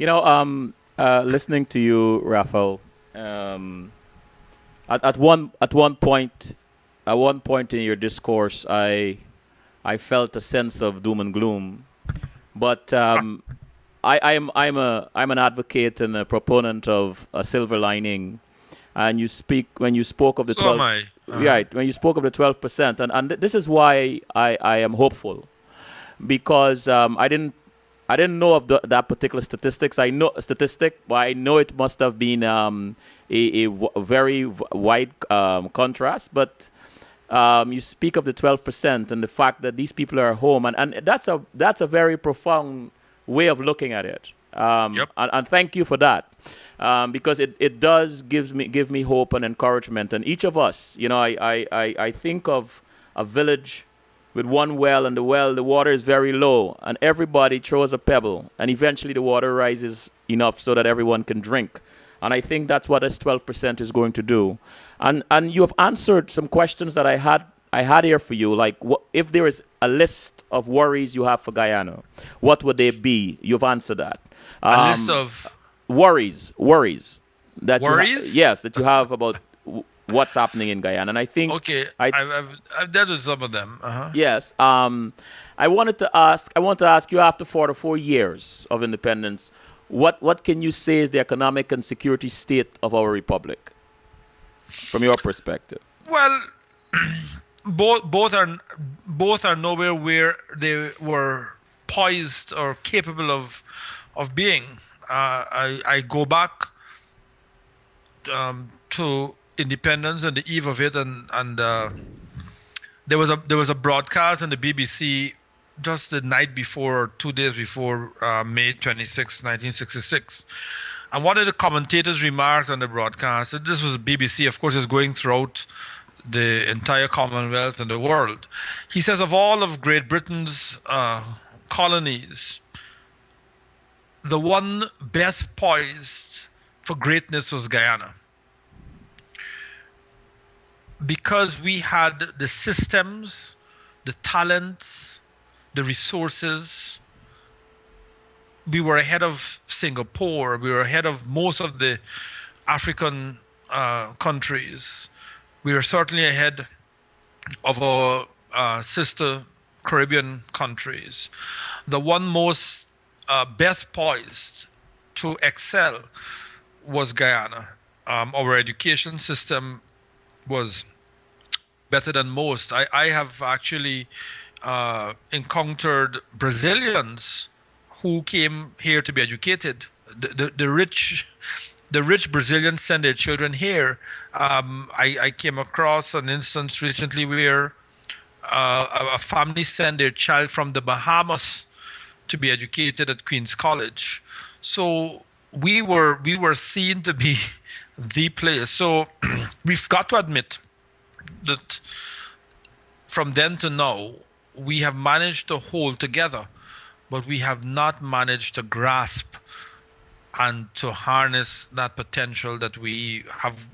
Listening to you, Raphael, um, at one point in your discourse, I felt a sense of doom and gloom. But I'm an advocate and a proponent of a silver lining. And when you spoke of the So am 12, I. right? When you spoke of the 12%, and this is why I am hopeful because I didn't know of that particular statistic, but I know it must have been a very wide contrast. But you speak of the 12% and the fact that these people are home, and that's a very profound way of looking at it. Yep. And thank you for that. Because it does give me hope and encouragement. And each of us, I think of a village with one well, and the water is very low, and everybody throws a pebble, and eventually the water rises enough so that everyone can drink. And I think that's what this 12% is going to do. And you have answered some questions that I had here for you, like if there is a list of worries you have for Guyana, what would they be? You've answered that. A list Um, of worries that worries. yes, that you have about what's happening in Guyana. And I think Okay, I I've dealt with some of them. yes, I want to ask you, after 44 years of independence, what can you say is the economic and security state of our republic from your perspective? Well, both both are both are nowhere where they were poised or capable of being. I go back to independence and the eve of it, and there was a broadcast on the BBC just the night before, 2 days before May 26, 1966. And one of the commentators remarked on the broadcast that this was BBC, of course, is going throughout the entire Commonwealth and the world. He says, of all of Great Britain's colonies, the one best poised for greatness was Guyana, because we had the systems, the talents, the resources. We were ahead of Singapore. We were ahead of most of the African countries. We were certainly ahead of our sister Caribbean countries. The one most best poised to excel was Guyana. Our education system was better than most. I have actually encountered Brazilians who came here to be educated. The rich Brazilians send their children here. I came across an instance recently where a family sent their child from the Bahamas to be educated at Queen's College. So we were seen to be the place. So we've got to admit that from then to now, we have managed to hold together, but we have not managed to grasp and to harness that potential that we have.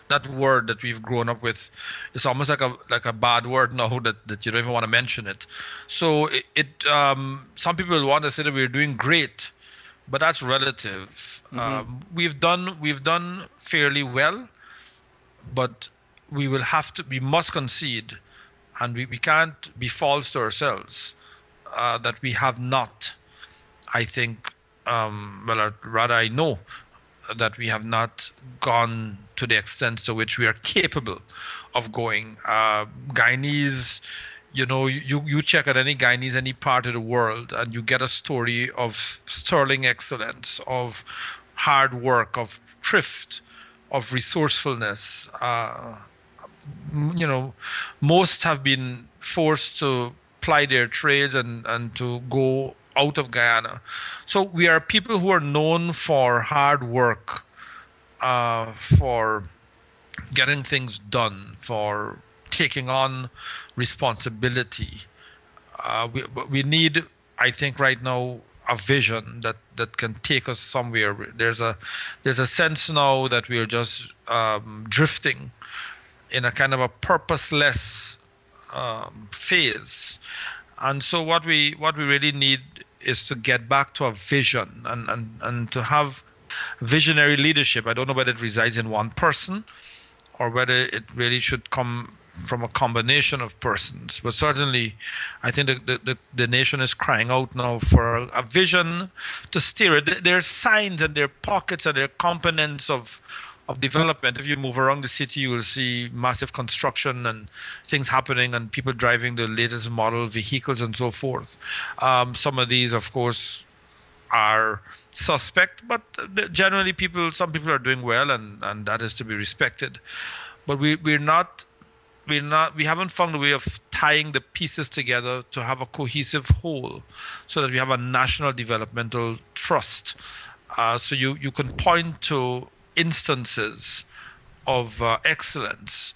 That word that we've grown up with, it's almost like a bad word now that you don't even want to mention it. So some people will want to say that we're doing great, but that's relative. Mm-hmm. We've done fairly well, but we must concede, and we can't be false to ourselves that we have not. I think, rather, I know that we have not gone to the extent to which we are capable of going. Guyanese, you check at any Guyanese, any part of the world, and you get a story of sterling excellence, of hard work, of thrift, of resourcefulness. Most have been forced to ply their trades and to go out of Guyana. So we are people who are known for hard work, for getting things done, for taking on responsibility. We need, I think, right now, a vision that can take us somewhere. There's a sense now that we are just drifting in a kind of a purposeless phase. And so what we really need is to get back to a vision and to have visionary leadership. I don't know whether it resides in one person or whether it really should come from a combination of persons. But certainly, I think the nation is crying out now for a vision to steer it. There are signs and there are pockets and there are components of development. If you move around the city, you will see massive construction and things happening and people driving the latest model vehicles and so forth. Some of these, of course, are suspect, but generally some people are doing well, and that is to be respected. But we haven't found a way of tying the pieces together to have a cohesive whole, so that we have a national developmental trust. So you can point to instances of excellence,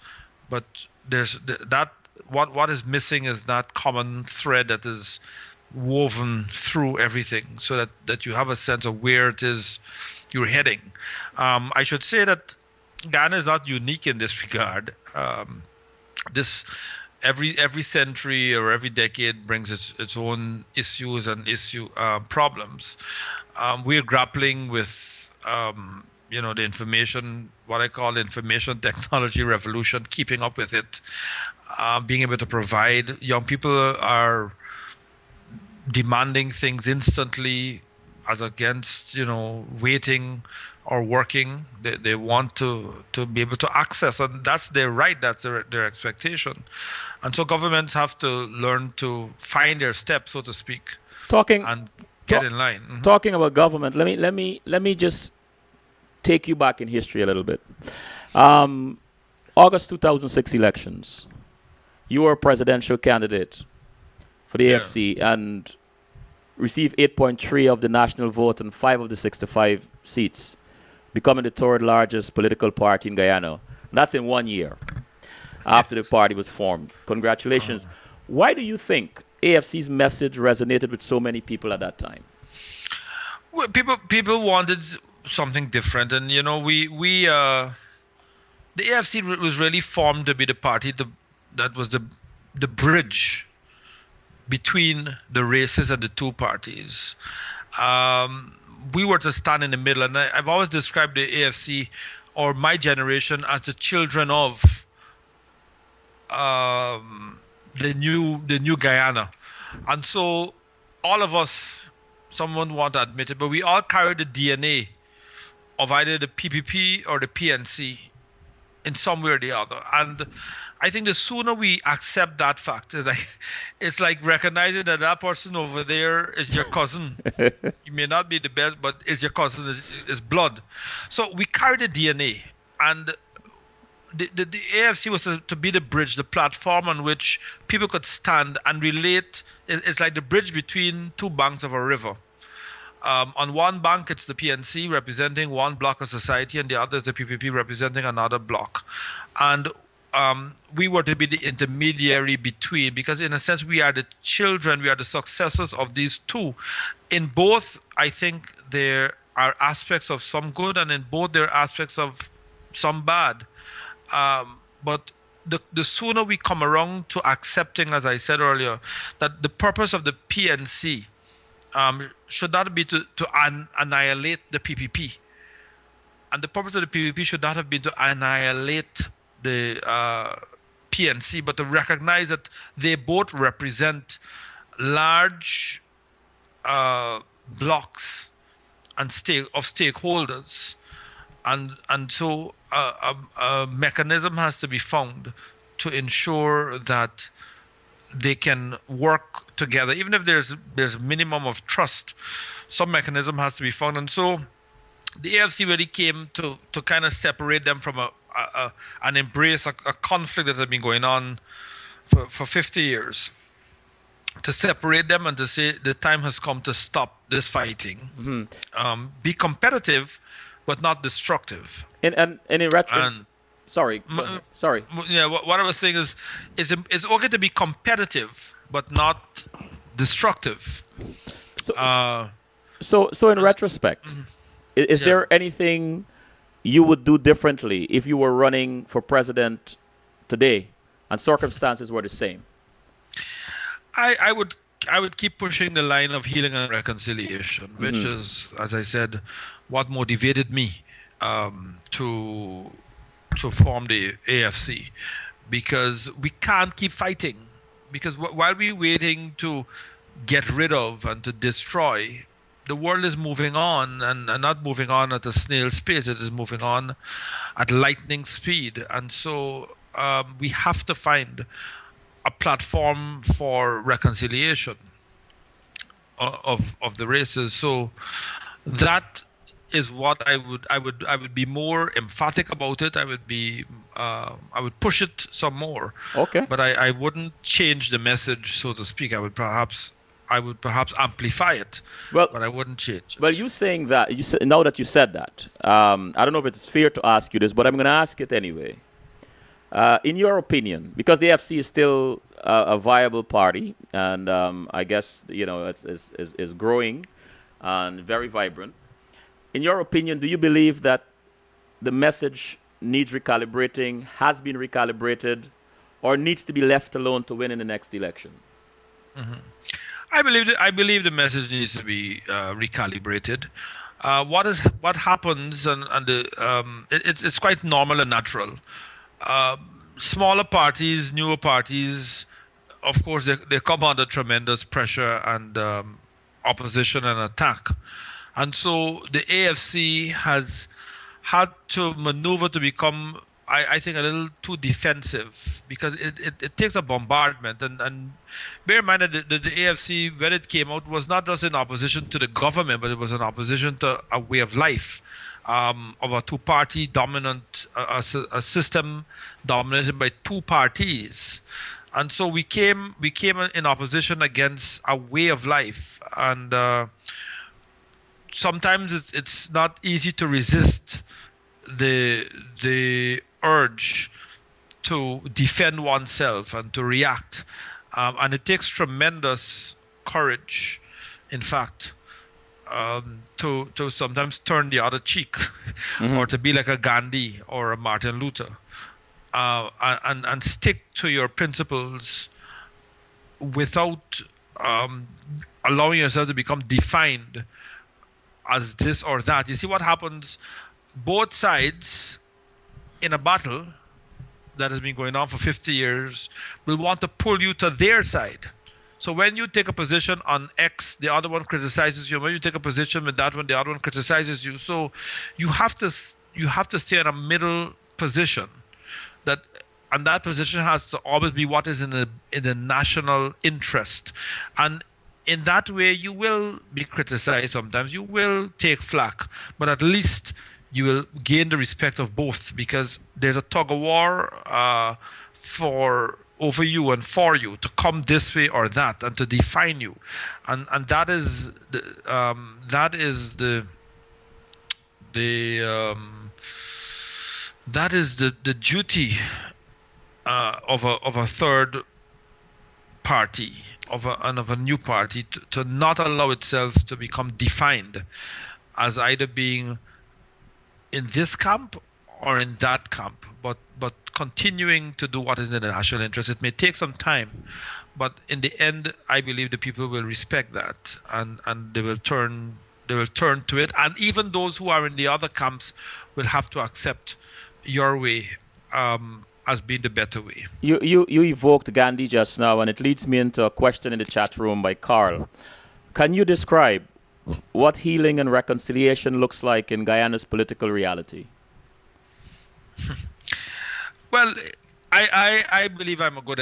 but there's that what is missing is that common thread that is woven through everything, so that you have a sense of where it is you're heading. I should say that Ghana is not unique in this regard. This every century or every decade brings its own issues and problems. We're grappling with the information, what I call information technology revolution, keeping up with it, being able to provide. Young people are demanding things instantly as against, waiting or working. They want to be able to access, and that's their right, that's their expectation. And so governments have to learn to find their step, so to speak, and get in line. Mm-hmm. Talking about government, let me just take you back in history a little bit. August 2006 elections. You were a presidential candidate for the AFC and received 8.3 of the national vote and 5 of the 65 seats, becoming the third largest political party in Guyana. And that's in 1 year after the party was formed. Congratulations. Why do you think AFC's message resonated with so many people at that time? Well, people wanted something different, and the AFC was really formed to be the party that was the bridge between the races and the two parties. We were to stand in the middle, and I've always described the AFC or my generation as the children of the new Guyana. And so all of us, someone want to admit it, but we all carry the DNA of either the PPP or the PNC in some way or the other. And I think the sooner we accept that fact, it's like recognizing that person over there is your cousin. You may not be the best, but is your cousin, is blood. So we carry the DNA, and the AFC was to be the bridge, the platform on which people could stand and relate. It's like the bridge between two banks of a river. On one bank, it's the PNC representing one block of society, and the other is the PPP representing another block. And we were to be the intermediary between, because in a sense, we are the children, we are the successors of these two. In both, I think there are aspects of some good, and in both there are aspects of some bad. But the sooner we come around to accepting, as I said earlier, that the purpose of the PNC should not be to annihilate the PPP. And the purpose of the PPP should not have been to annihilate the PNC, but to recognize that they both represent large blocks and of stakeholders. And so a mechanism has to be found to ensure that they can work together, even if there's minimum of trust. Some mechanism has to be found, and so the AFC really came to kind of separate them from and embrace a conflict that had been going on for 50 years. To separate them and to say the time has come to stop this fighting. Mm-hmm. Be competitive, but not destructive. Sorry. Yeah, what I was saying is, it's okay to be competitive, but not destructive. So in retrospect, is there anything you would do differently if you were running for president today and circumstances were the same? I would I would keep pushing the line of healing and reconciliation, which is, as I said, what motivated me to form the AFC, because we can't keep fighting. Because while we're waiting to get rid of and to destroy, the world is moving on, and not moving on at a snail's pace. It is moving on at lightning speed, and so we have to find a platform for reconciliation of the races. So that is what I would be more emphatic about it. I would push it some more. Okay. But I wouldn't change the message, so to speak. I would perhaps amplify it, Well, but I wouldn't change it. well, you saying that now that you said that, I don't know if it's fair to ask you this, but I'm going to ask it anyway. In your opinion, because the AFC is still a viable party, and I guess it's growing and very vibrant. In your opinion, do you believe that the message needs recalibrating, has been recalibrated, or needs to be left alone to win in the next election? I believe the message needs to be recalibrated. What happens, it's quite normal and natural. Smaller parties, newer parties, of course, they come under tremendous pressure and opposition and attack. And so the AFC has had to maneuver to become, I think, a little too defensive, because it takes a bombardment. And bear in mind that the AFC, when it came out, was not just in opposition to the government, but it was in opposition to a way of life, of a two-party dominant, a system dominated by two parties. And so we came in opposition against a way of life. And sometimes it's not easy to resist the urge to defend oneself and to react, and it takes tremendous courage, in fact, to sometimes turn the other cheek, or to be like a Gandhi or a Martin Luther, and stick to your principles without allowing yourself to become defined as this or that. You see what happens? Both sides in a battle that has been going on for 50 years will want to pull you to their side. So when you take a position on X, the other one criticizes you. When you take a position with that one, the other one criticizes you. So you have to stay in a middle position. And that position has to always be what is in the national interest. And in that way, you will be criticized sometimes. You will take flack, but at least you will gain the respect of both, because there's a tug of war over you and for you to come this way or that and to define you, and that is the duty of a third party, of a new party, to not allow itself to become defined as either being in this camp or in that camp, but continuing to do what is in the national interest. It may take some time, but in the end, I believe the people will respect that, and they will turn to it. And even those who are in the other camps will have to accept your way as being the better way. You evoked Gandhi just now, and it leads me into a question in the chat room by Carl. Can you describe what healing and reconciliation looks like in Guyana's political reality? Well, I believe I'm a good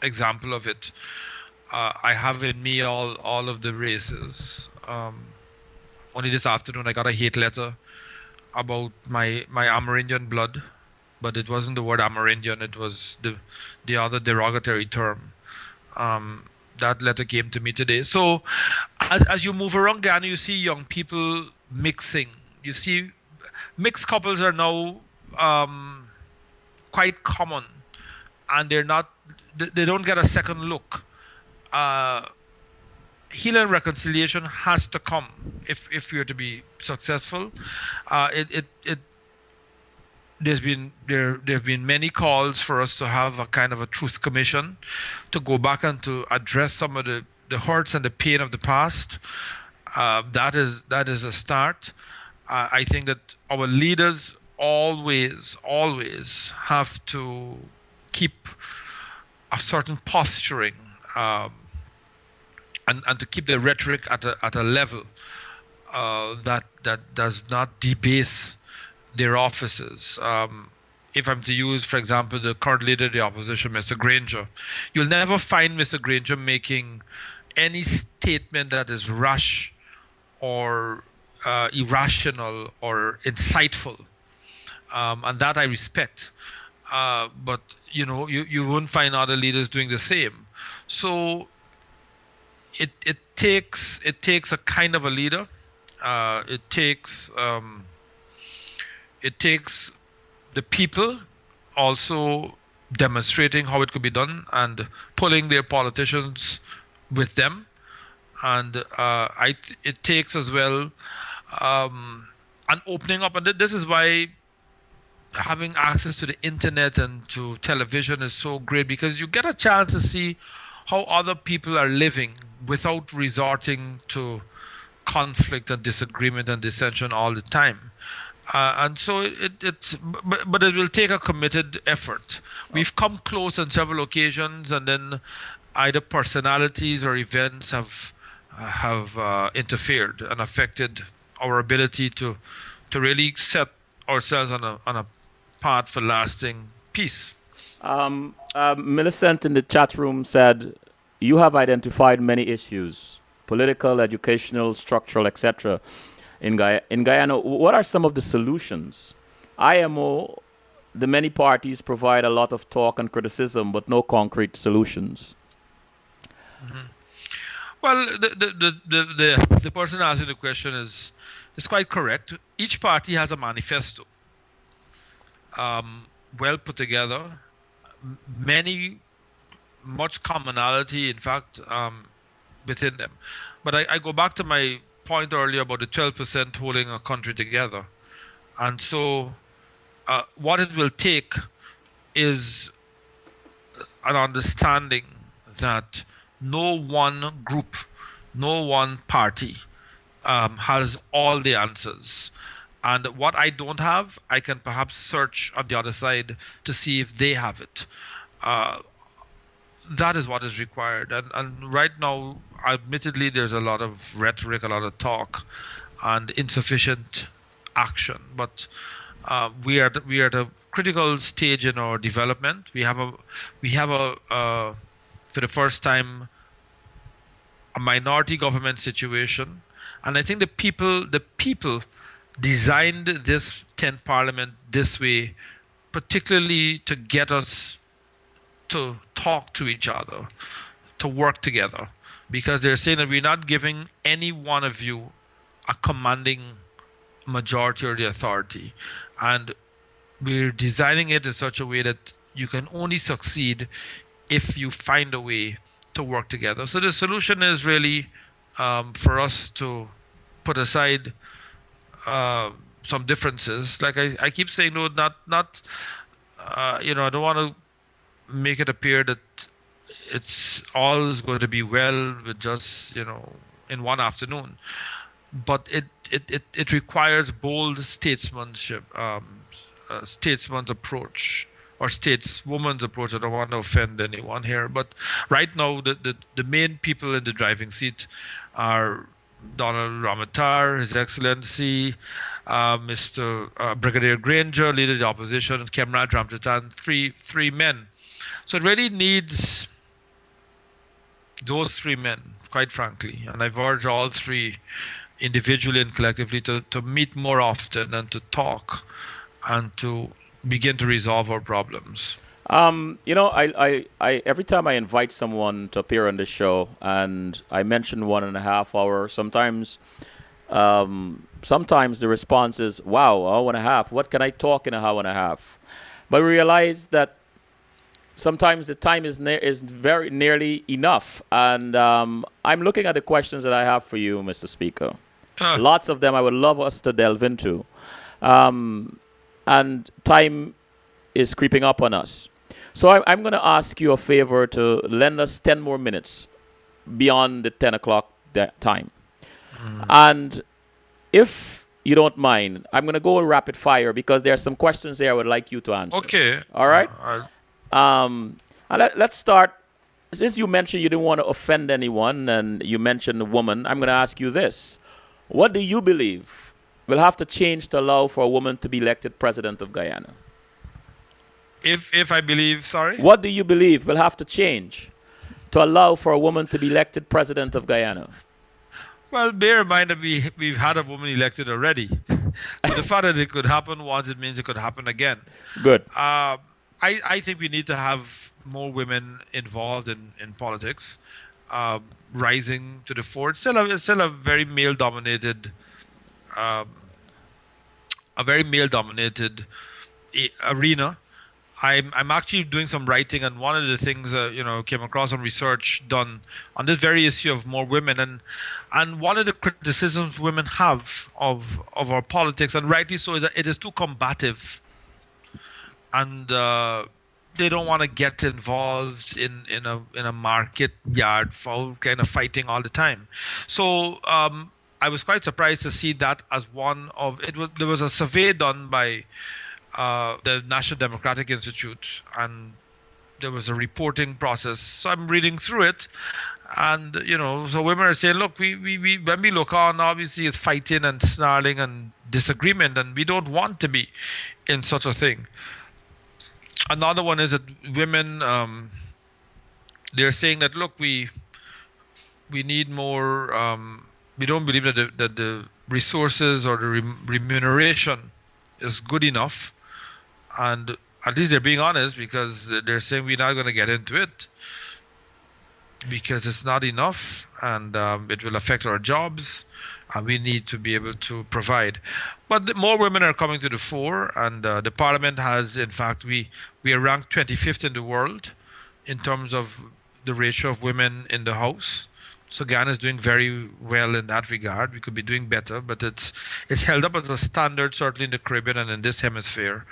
example of it. I have in me all of the races. Only this afternoon I got a hate letter about my Amerindian blood, but it wasn't the word Amerindian. It was the other derogatory term. That letter came to me today. So as you move around Ghana, you see young people mixing. You see mixed couples are now quite common, and they don't get a second look. Healing and reconciliation has to come if we are to be successful. there have been many calls for us to have a kind of a truth commission to go back and to address some of the hurts and the pain of the past. That is a start. I think that our leaders always have to keep a certain posturing, um, and to keep the rhetoric at a level that does not debase their offices. If I'm to use, for example, the current leader of the opposition, Mr. Granger, you'll never find Mr. Granger making any statement that is rash or irrational or insightful, and that I respect. But you won't find other leaders doing the same. So it takes a kind of a leader. It takes the people also demonstrating how it could be done and pulling their politicians with them, and it takes as well an opening up. And this is why having access to the internet and to television is so great, because you get a chance to see how other people are living without resorting to conflict and disagreement and dissension all the time. And so but it will take a committed effort. We've come close on several occasions, and then either personalities or events have interfered and affected our ability to really set ourselves on a path for lasting peace. Millicent in the chat room said, "You have identified many issues, political, educational, structural, etc. In Guyana. What are some of the solutions? IMO, the many parties provide a lot of talk and criticism, but no concrete solutions." Well, the person asking the question is quite correct. Each party has a manifesto, well put together, much commonality, in fact, within them. But I go back to my point earlier about the 12% holding a country together. And so what it will take is an understanding that no one group, no one party has all the answers. And what I don't have, I can perhaps search on the other side to see if they have it. That is what is required. And right now, admittedly, there's a lot of rhetoric, a lot of talk, and insufficient action. But we are at a critical stage in our development. We have for the first time, a minority government situation, and I think the people designed this 10th Parliament this way, particularly to get us to talk to each other, to work together, because they're saying that we're not giving any one of you a commanding majority or the authority, and we're designing it in such a way that you can only succeed if you find a way to work together. So the solution is really for us to put aside some differences. Like I keep saying, no, not I don't want to make it appear that it's all is going to be well with just in one afternoon, but it requires bold statesmanship, statesman's approach, or stateswoman's approach. I don't want to offend anyone here, but right now the main people in the driving seat are Donald Ramatar, His Excellency, Mr. Brigadier Granger, Leader of the Opposition, and Kemraj Ramjatan, three men. So it really needs those three men, quite frankly, and I've urged all three, individually and collectively, to meet more often and to talk and to begin to resolve our problems. I every time I invite someone to appear on this show and I mention 1.5 hours, sometimes the response is, wow, 1.5 hours, what can I talk in 1.5 hours? But we realize that sometimes the time is very nearly enough. And I'm looking at the questions that I have for you, Mr. Speaker. Lots of them I would love us to delve into. and time is creeping up on us. So I'm going to ask you a favor to lend us 10 more minutes beyond the 10 o'clock time. And if you don't mind, I'm going to go rapid fire because there are some questions there I would like you to answer. Okay. All right? And let's start. Since you mentioned you didn't want to offend anyone and you mentioned a woman, I'm going to ask you this. What do you believe will have to change to allow for a woman to be elected president of Guyana? If I believe, sorry? What do you believe will have to change to allow for a woman to be elected president of Guyana? Well, bear in mind that we've had a woman elected already. So the fact that it could happen once, it means it could happen again. Good. I think we need to have more women involved in politics, rising to the fore. It's still a very male-dominated, arena. I'm actually doing some writing, and one of the things came across some research done on this very issue of more women, and one of the criticisms women have of our politics, and rightly so, is that it is too combative, and they don't want to get involved in a market yard for kind of fighting all the time. So I was quite surprised to see that as one of it. There was a survey done by the National Democratic Institute, and there was a reporting process. So I'm reading through it, and so women are saying, look, we when we look on, obviously it's fighting and snarling and disagreement, and we don't want to be in such a thing. Another one is that women, they're saying that, look, we need more. We don't believe that the resources or the remuneration is good enough, and at least they're being honest, because they're saying we're not going to get into it because it's not enough, and it will affect our jobs, and we need to be able to provide. But more women are coming to the fore, and the parliament has, in fact, we are ranked 25th in the world in terms of the ratio of women in the House. So Ghana is doing very well in that regard. We could be doing better, but it's held up as a standard, certainly in the Caribbean and in this hemisphere.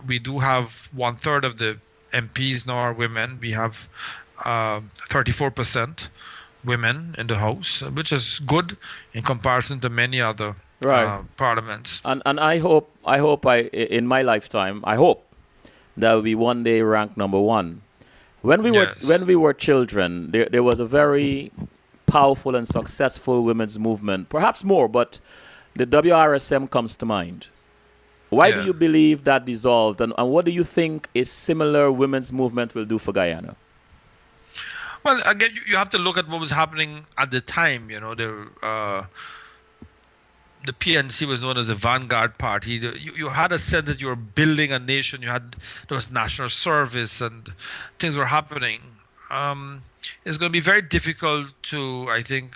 We do have 1/3 of the MPs now are women. We have 34% women in the House, which is good in comparison to many other parliaments. And I hope in my lifetime, I hope that we one day rank number one. When we were children, there was a very powerful and successful women's movement, perhaps more, but the WRSM comes to mind. Why do you believe that dissolved, and what do you think a similar women's movement will do for Guyana? Well, again, you have to look at what was happening at the time. The PNC was known as the vanguard party. You had a sense that you were building a nation. There was national service, and things were happening. It's going to be very difficult to, I think,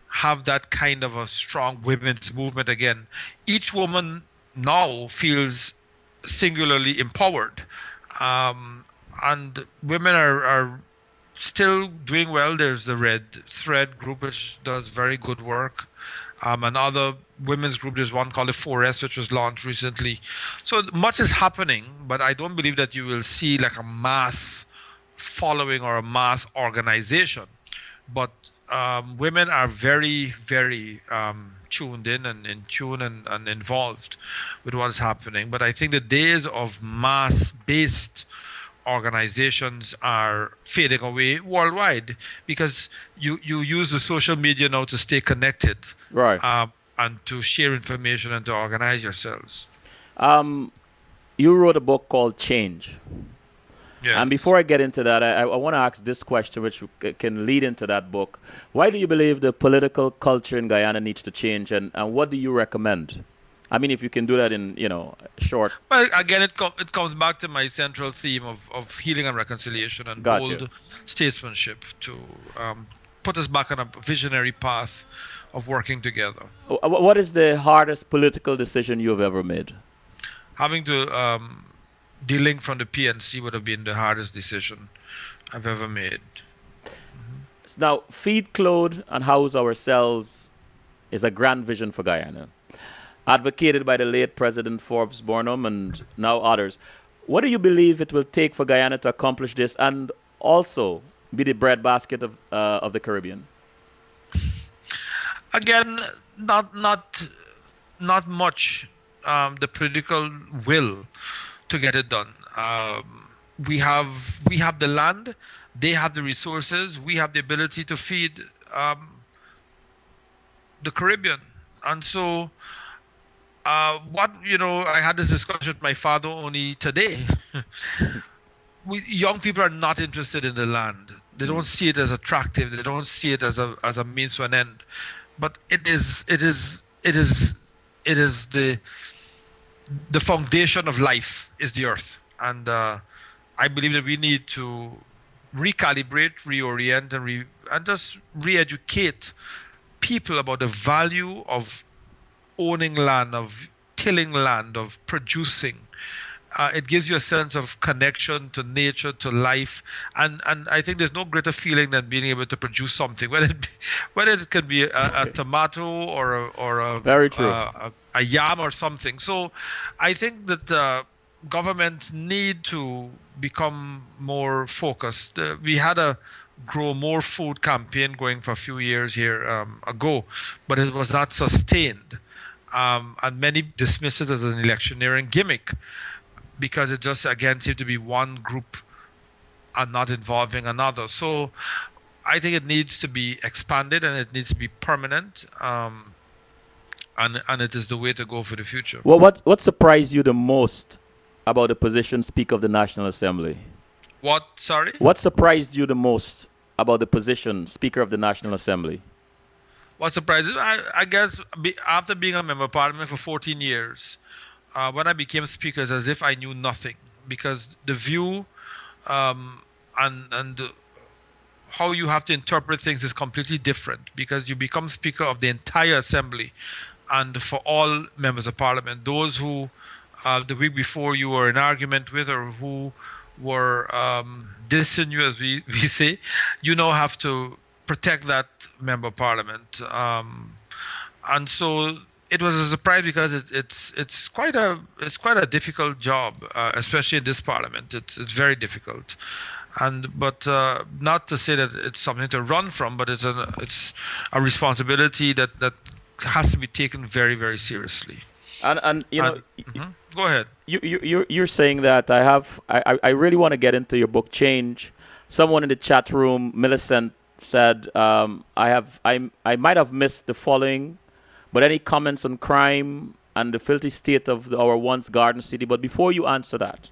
have that kind of a strong women's movement again. Each woman now feels singularly empowered, and women are still doing well. There's the Red Thread group, which does very good work. Another women's group, there's one called the 4S, which was launched recently. So much is happening, but I don't believe that you will see like a mass following or a mass organization. But women are very, very tuned in and in tune and involved with what is happening. But I think the days of mass-based organizations are fading away worldwide, because you use the social media now to stay connected, and to share information and to organize yourselves. You wrote a book called Change. Yeah. And before I get into that, I want to ask this question, which can lead into that book. Why do you believe the political culture in Guyana needs to change, and what do you recommend? I mean, if you can do that in, short. Well, again, it comes back to my central theme of healing and reconciliation and bold statesmanship to put us back on a visionary path of working together. What is the hardest political decision you have ever made? Having to delink from the PNC would have been the hardest decision I've ever made. Now, feed, clothe, and house ourselves is a grand vision for Guyana. advocated by the late President Forbes Burnham and now others. What do you believe it will take for Guyana to accomplish this and also be the breadbasket of the Caribbean? Again, not much. The political will to get it done. We have the land, they have the resources, we have the ability to feed the Caribbean, and so I had this discussion with my father only today. Young people are not interested in the land. They don't see it as attractive. They don't see it as a means to an end. But it is the foundation of life is the earth, and I believe that we need to recalibrate, reorient, and just re-educate people about the value of owning land, of tilling land, of producing. It gives you a sense of connection to nature, to life, and I think there's no greater feeling than being able to produce something, whether it can be a tomato or Very true. a yam or something. So I think that governments need to become more focused. We had a grow more food campaign going for a few years here ago, but it was not sustained. And many dismiss it as an electioneering gimmick because it just, again, seemed to be one group and not involving another. So I think it needs to be expanded and it needs to be permanent. And it is the way to go for the future. Well, what surprised you the most about the position Speaker of the National Assembly? What? Sorry? What surprised you the most about the position Speaker of the National Assembly? What surprises? I guess after being a member of parliament for 14 years, when I became speaker, it's as if I knew nothing, because the view and how you have to interpret things is completely different, because you become speaker of the entire assembly and for all members of parliament. Those who the week before you were in argument with, or who were dissing you, as we say, you now have to protect that member of parliament. And so it was a surprise, because it's quite a difficult job, especially in this parliament. It's very difficult, but not to say that it's something to run from, but it's a responsibility that has to be taken very, very seriously. And Go ahead. You're saying that I really want to get into your book Change. Someone in the chat room, Millicent, said I might have missed the following, but any comments on crime and the filthy state of our once garden city? But before you answer that,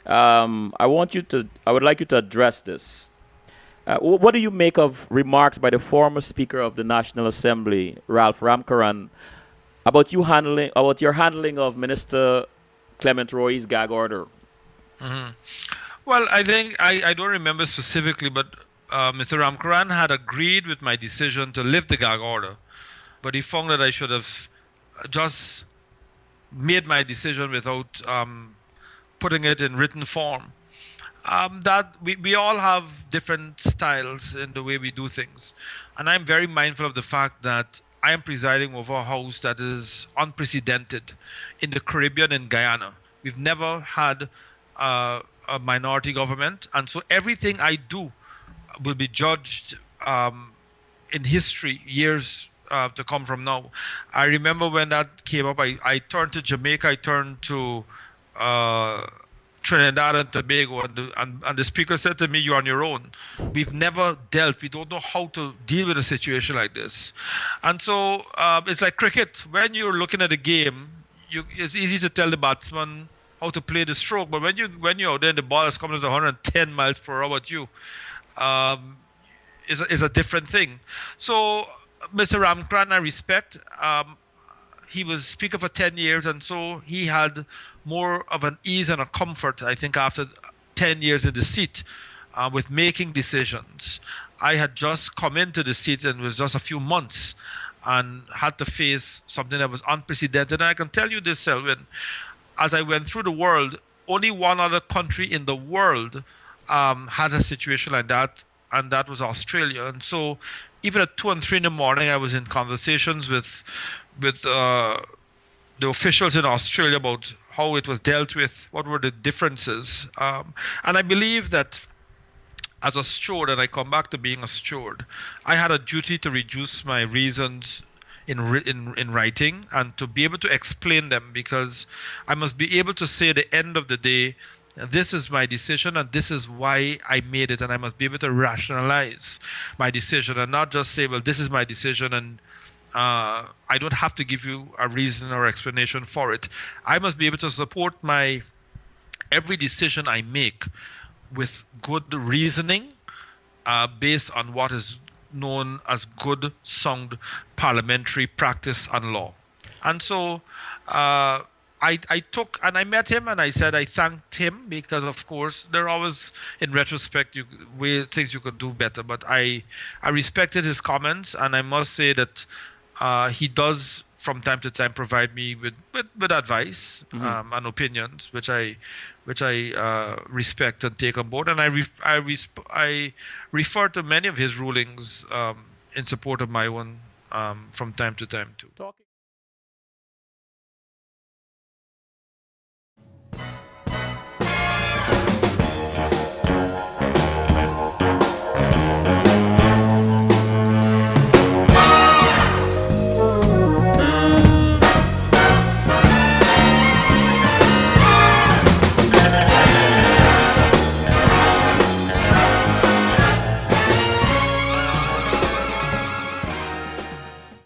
I would like you to address this. What do you make of remarks by the former Speaker of the National Assembly, Ralph Ramkaran, about your handling of Minister Clement Roy's gag order? Mm-hmm. Well, I think I don't remember specifically, but Mr. Ramkaran had agreed with my decision to lift the gag order, but he found that I should have just made my decision without putting it in written form. That we all have different styles in the way we do things, and I'm very mindful of the fact that I am presiding over a house that is unprecedented in the Caribbean and Guyana. We've never had a minority government, and so everything I do will be judged in history, years to come from now. I remember when that came up, I turned to Jamaica, I turned to Trinidad and Tobago, and the speaker said to me, "You're on your own. We've never dealt. We don't know how to deal with a situation like this." And so it's like cricket. When you're looking at a game, it's easy to tell the batsman how to play the stroke, but when you're out there and the ball is coming at 110 miles per hour at you, is a different thing. So Mr. Ramkaran, I respect. He was speaker for 10 years, and so he had more of an ease and a comfort, I think, after 10 years in the seat with making decisions. I had just come into the seat, and it was just a few months, and had to face something that was unprecedented. And I can tell you this, Selwyn, as I went through the world, only one other country in the world had a situation like that, and that was Australia. And so even at 2 and 3 in the morning, I was in conversations with the officials in Australia about how it was dealt with, what were the differences. And I believe that as a steward, and I come back to being a steward, I had a duty to reduce my reasons in writing and to be able to explain them, because I must be able to say at the end of the day, this is my decision and this is why I made it, and I must be able to rationalize my decision and not just say, well, this is my decision and I don't have to give you a reason or explanation for it. I must be able to support my every decision I make with good reasoning, based on what is known as good, sound parliamentary practice and law. And so I took, and I met him and I said I thanked him, because of course there are always, in retrospect, things you could do better. But I respected his comments, and I must say that he does from time to time provide me with advice, and opinions, which I respect and take on board, and I refer to many of his rulings in support of my own, from time to time too.